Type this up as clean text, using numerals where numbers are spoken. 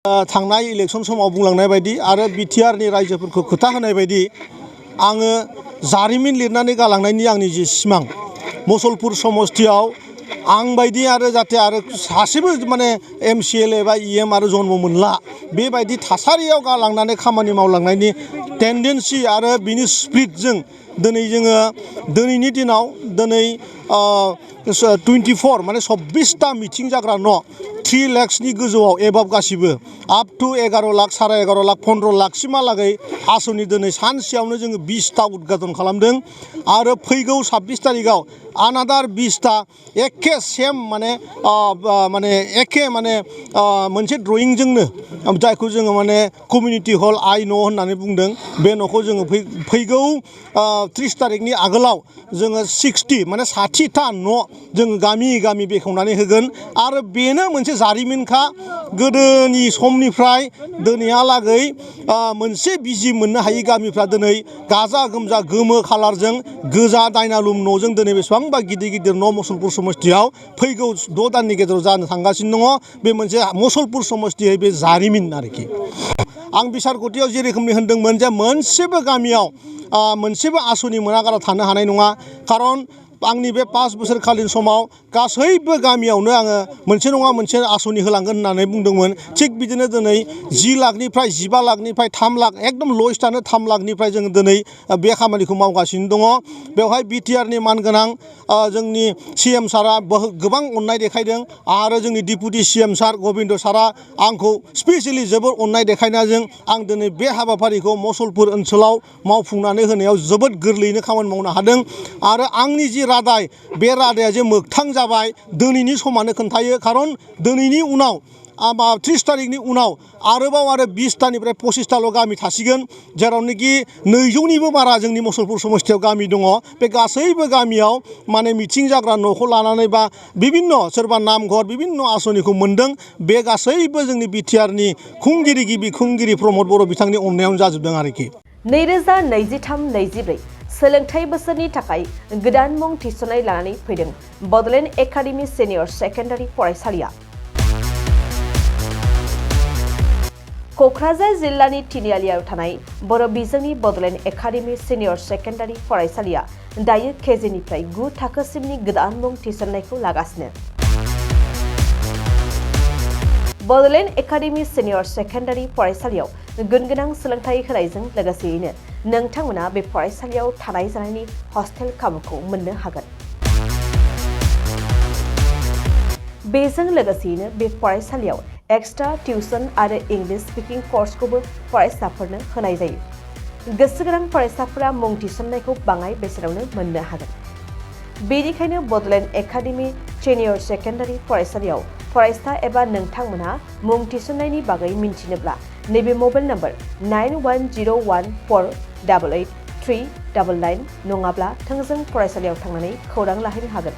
थांनाय इलेक्सन समाव बुंलांनाय बायदि आरो बिटिआरनि रायजोफोरखौ खोथा होनाय बायदि आङो जारिमिन लिरनानै गालांनायनि आंनि जि सिमां मुसलपुर समस्तियाव आं बायदि आरो जाहाथे आरो सासेबो माने एमसिएलए बा इएम आरो जन्म मोनला बेबायदि थासारियाव गालांनानै खामानि मावलांनायनि टेन्डेन्सि आरो बिनि स्पिरिटजों दिनै जोङो दिनैनि दिनाव दिनै 24 माने 26टा मिटिं जाग्रा न' 3 लाखनि गोजौआव एबाब गासिबो आप टु 11 लाख 11.5 लाख 15 लाखसिमहालागै आसनि दिनै सानसेयावनो जोङो 20टा उद्घाटन खालामदों आरो फैगौ 26 तारिखआव आनादार 20टा एखे सेम माने एखे माने मोनसे ड्रयिंजोंनो जायखौ जोङो माने कमिउनिटि हल आइ न' होननानै बुंदों बे न'खौ जोङो फैगौ 30 तारिखनि आगोलाव जोङो 60 माने 60टा न' जोङो गामि गामि बेखेवनानै होगोन आरो बेनो मोनसे जारिमिनखा गोदोनि समनिफ्राय दिनैहालागै मोनसे बिजि मोननो हायि गामिफ्रा दिनै गाजा गोमजा गोमो खालारजों गोजा दाइनालुम न'जों दिनै बेसेबांबा गिदिर गिदिर न' मुसलपुर समस्तियाव फैगौ 6 दाननि गेजेराव जानो थांगासिनो दङ बे मोनसे मुसलपुर समस्तियै बे जारिमिन आरोखि आं बिसारगतियाव जे रोखोमनि होनदोंमोन जे मोनसेबो गामियाव मोनसेबो आसनि मोनागारा थानो हानाय नङा खारन आंनि बे 5 बोसोरखालिन समाव गासैबो गामियावनो आङो मोनसे नङा मोनसे आसनि होलांगोन होननानै बुंदोंमोन थिग बिदिनो दिनै 10 लाखनिफ्राय 15 लाखनिफ्राय 3 लाख एकदम लयेस्टआनो 3 लाखनिफ्राय जोङो दिनै बे खामानिखौ मावगासिनो दङ बेवहाय बिटिआरनि मानगोनां जोंनि सिएम सारा गोबां अननाय देखायदों आरो जोंनि डिपुटि सिएम सार गबिन्द सारा आंखौ स्पेसियेलि जोबोर अननाय देखायनायजों आं दिनै बे हाबाफारिखौ मुसलपुर ओनसोलाव मावफुंनानै होनायाव जोबोद गोरलैयैनो खामानि मावनो हादों आरो आंनि जि रादाय बे रादाया जे मोगथां जाबाय दिनैनि समानो खोन्थायो खारन दिनैनि उनाव 30 तारिखनि उनाव आरोबाव आरो 20टानिफ्राय 25टाल' गामि थासिगोन जेरावनोखि 200निबो बारा जोंनि मुसलपुर समस्तियाव गामि दङ बे गासैबो गामियाव माने मिथिं जाग्रा न'खौ लानानै बा बिभिन्न सोरबा नामघर बिभिन्न आसनिखौ मोन्दों बे गासैबो जोंनि बिटिआरनि गिबि खुंगिरि प्रमद बर' बिथांनि अननायावनो जाजोबदों आरोखि 2023-24 सोलोंथाइ बोसोरनि थाखाय गोदान मुं थिसननाय लानानै फैदों बड'लेण्ड एकाडेमि सिनियर सेकेन्डारि फरायसालिया क'क्राझार जिल्लानि तिनिआलियाव थानाय बर' बिजोंनि बड'लेण्ड एकाडेमि सिनियर सेकेन्डारि फरायसालिया दायो केजिनिफ्राय 9 थाखोसिमनि गोदान मुं थिसननायखौ लागासिनो बड'लेण्ड एकाडेमि सिनियर सेकेन्डारि फरायसालियाव गुनगोनां सोलोंथाइ होनायजों लोगोसेयैनो नोंथांमोना बे फरायसालियाव थानाय जानायनि हस्टेल खाबुखौ मोननो हागोन बेजों लोगोसेयैनो बे फरायसालियाव एक्सट्रा टिउसन आरो इंलिश स्पिकिं कर्सखौबो फरायसाफोरनो होनाय जायो गोसो गोनां फरायसाफोरा मुं थिसननायखौ बाङाय बेसेनावनो मोननो हागोन बेनिखायनो बड'लेण्ड एकाडेमि सिनियर सेकेन्डारि फरायसालियाव फरायसा एबा नोंथांमोनहा मुं थिसननायनि बागै मिन्थिनोब्ला नैबे मबाइल नम्बर 9101488399 नङाब्ला थोंजों फरायसालियाव थांनानै खौरां लाहैनो हागोन